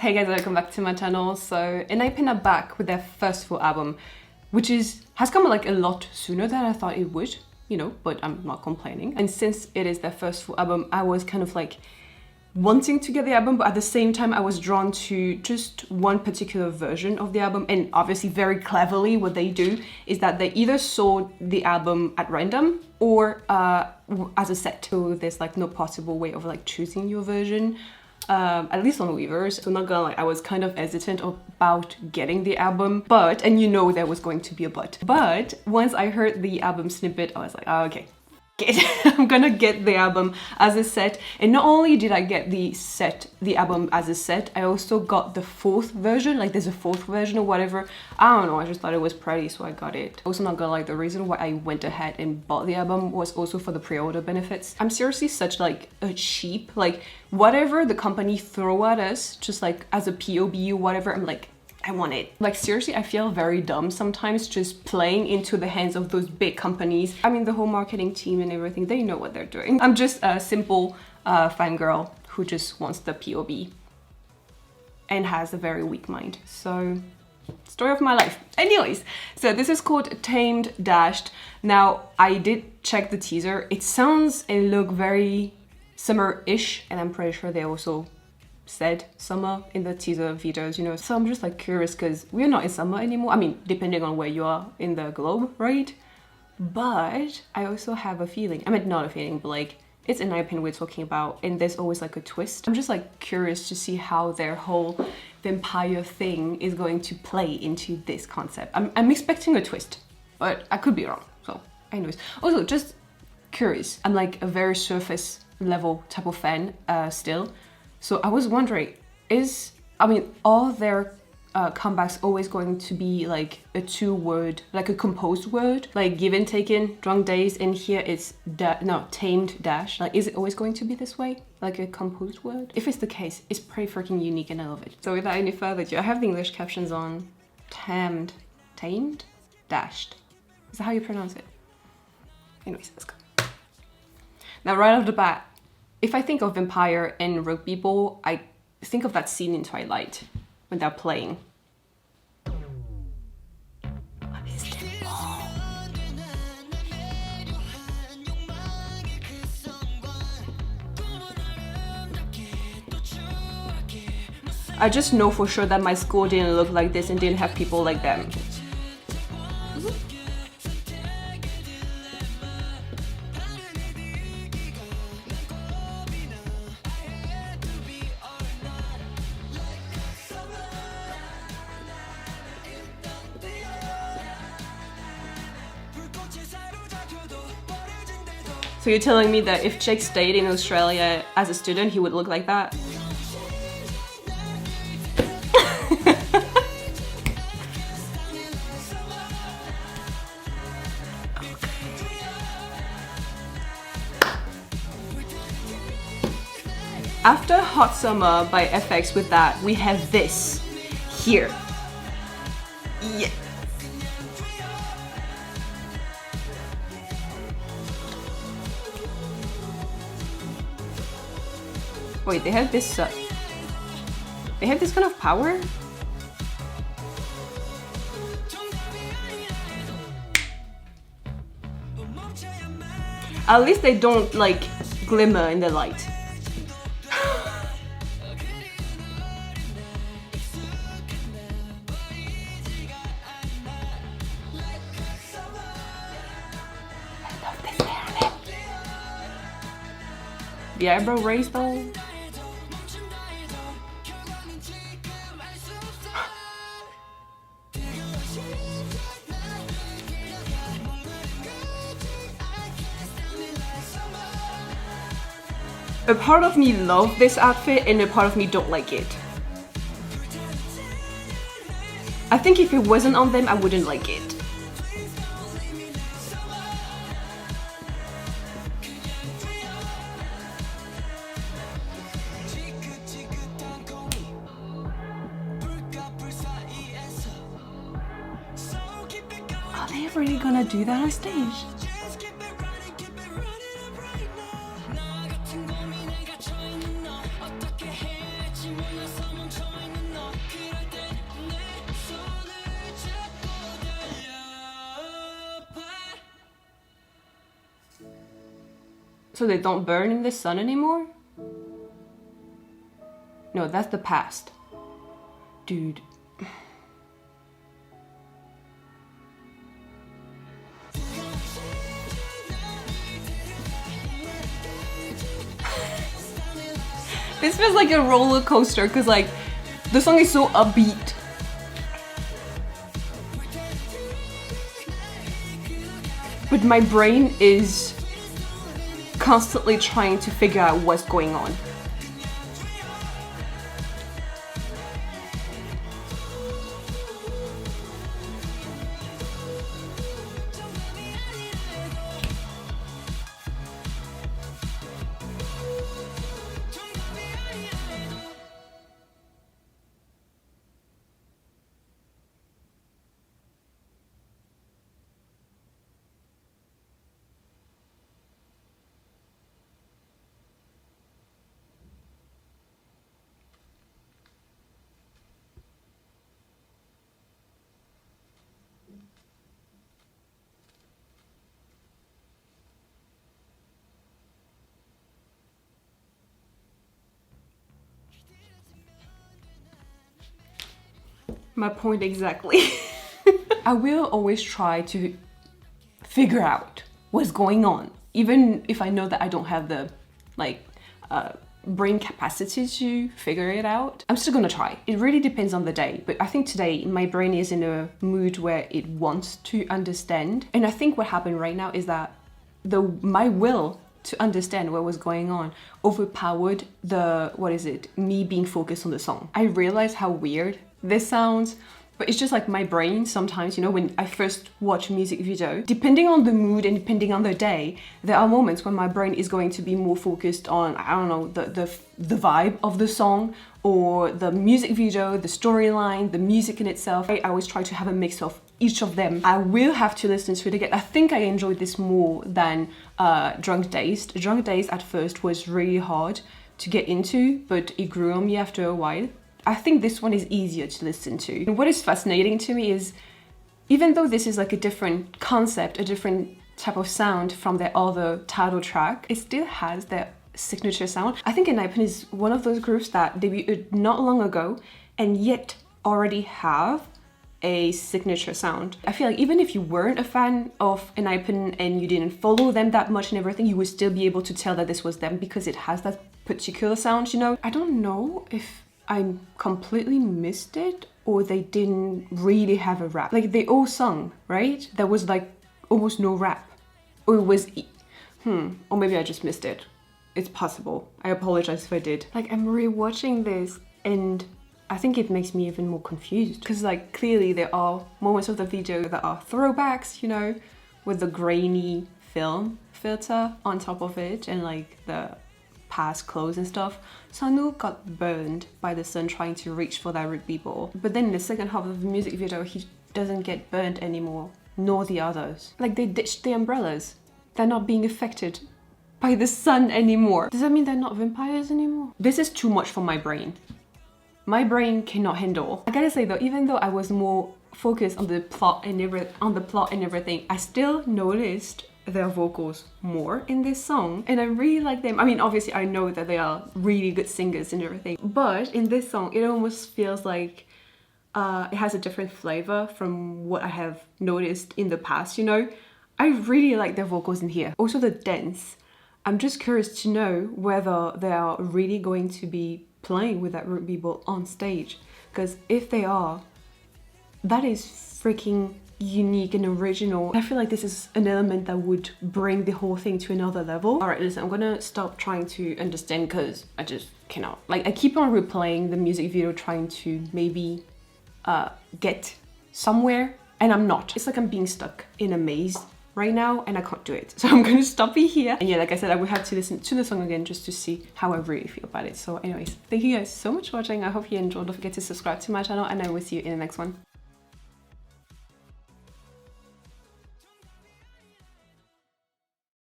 Hey guys, welcome back to my channel. So ENHYPEN are back with their first full album, which has come like a lot sooner than I thought it would, you know, but I'm not complaining. And since it is their first full album, I was kind of like wanting to get the album, but at the same time I was drawn to just one particular version of the album. And obviously very cleverly what they do is that they either sold the album at random or as a set. So there's like no possible way of like choosing your version. At least on Weavers, so not gonna lie, I was kind of hesitant about getting the album, and you know there was going to be a but once I heard the album snippet, I was like, oh, okay, I'm gonna get the album as a set. And not only did I get the album as a set, I also got the fourth version, like there's a fourth version or whatever. I don't know, I just thought it was pretty, so I got it. Also not gonna lie, the reason why I went ahead and bought the album was also for the pre-order benefits. I'm seriously such like a sheep, like whatever the company throw at us, just like as a POB or whatever, I'm like, I want it. Like seriously, I feel very dumb sometimes just playing into the hands of those big companies. I mean, the whole marketing team and everything, they know what they're doing. I'm just a simple fangirl who just wants the POB and has a very weak mind. So, story of my life. Anyways, so this is called Tamed-Dashed. Now, I did check the teaser. It sounds and look very summer-ish, and I'm pretty sure they also said summer in the teaser videos, you know. So I'm just like curious because we're not in summer anymore. I mean, depending on where you are in the globe, right? But I also have a feeling, I mean, not a feeling, but like it's ENHYPEN we're talking about, and there's always like a twist. I'm just like curious to see how their whole vampire thing is going to play into this concept. I'm expecting a twist, but I could be wrong. So anyways, also just curious. I'm like a very surface level type of fan still. So I was wondering, are their comebacks always going to be like a two-word, like a composed word, like Given Taken, Drunk Days, and here it's Tamed-Dashed. Like, is it always going to be this way, like a composed word? If it's the case, it's pretty freaking unique and I love it. So without any further ado, I have the English captions on. Tamed-Dashed. Is that how you pronounce it? Anyways, let's go. Now, right off the bat, if I think of vampire and rugby ball, I think of that scene in Twilight when they're playing. What is the ball? I just know for sure that my school didn't look like this and didn't have people like them. So you're telling me that if Jake stayed in Australia as a student, he would look like that? After Hot Summer by FX with that, we have this here. Yeah. Wait, they have this kind of power? At least they don't like glimmer in the light. I love this hair. The eyebrow raise though. A part of me loves this outfit and a part of me don't like it. I think if it wasn't on them, I wouldn't like it. Are they really gonna do that on stage? So they don't burn in the sun anymore? No, that's the past. Dude. This feels like a roller coaster because like the song is so upbeat. But my brain is constantly trying to figure out what's going on. My point exactly. I will always try to figure out what's going on, even if I know that I don't have the brain capacity to figure it out. I'm still gonna try. It really depends on the day, but I think today my brain is in a mood where it wants to understand. And I think what happened right now is that my will to understand what was going on overpowered me being focused on the song. I realized how weird this sounds, but it's just like my brain sometimes, you know, when I first watch a music video, depending on the mood and depending on the day, there are moments when my brain is going to be more focused on, I don't know, the vibe of the song or the music video, the storyline, the music in itself. I always try to have a mix of each of them. I will have to listen to it again. I think I enjoyed this more than Drunk-Dazed. Drunk-Dazed at first was really hard to get into, but it grew on me after a while. I think this one is easier to listen to. And what is fascinating to me is, even though this is like a different concept, a different type of sound from their other title track, it still has their signature sound. I think ENHYPEN is one of those groups that debuted not long ago and yet already have a signature sound. I feel like even if you weren't a fan of ENHYPEN and you didn't follow them that much and everything, you would still be able to tell that this was them because it has that particular sound, you know? I don't know if I completely missed it or they didn't really have a rap. Like they all sung, right? There was like almost no rap. Or it was, or maybe I just missed it. It's possible. I apologize if I did. Like I'm rewatching this and I think it makes me even more confused because like clearly there are moments of the video that are throwbacks, you know, with the grainy film filter on top of it and like the past clothes and stuff. Sanu got burned by the sun trying to reach for that rugby ball. But then in the second half of the music video, he doesn't get burned anymore, nor the others. Like they ditched the umbrellas. They're not being affected by the sun anymore. Does that mean they're not vampires anymore? This is too much for my brain. My brain cannot handle. I gotta say though, even though I was more focused on the plot and everything, I still noticed their vocals more in this song and I really like them. I mean, obviously I know that they are really good singers and everything, but in this song it almost feels like it has a different flavor from what I have noticed in the past, you know? I really like their vocals in here. Also the dance. I'm just curious to know whether they are really going to be playing with that rugby ball on stage, because if they are, that is freaking unique and original. I feel like this is an element that would bring the whole thing to another level. All right, listen, I'm gonna stop trying to understand because I just cannot. Like I keep on replaying the music video trying to maybe get somewhere and I'm not. It's like I'm being stuck in a maze right now and I can't do it. So I'm gonna stop it here. And yeah, like I said, I will have to listen to the song again just to see how I really feel about it. So anyways, thank you guys so much for watching. I hope you enjoyed. Don't forget to subscribe to my channel and I will see you in the next one.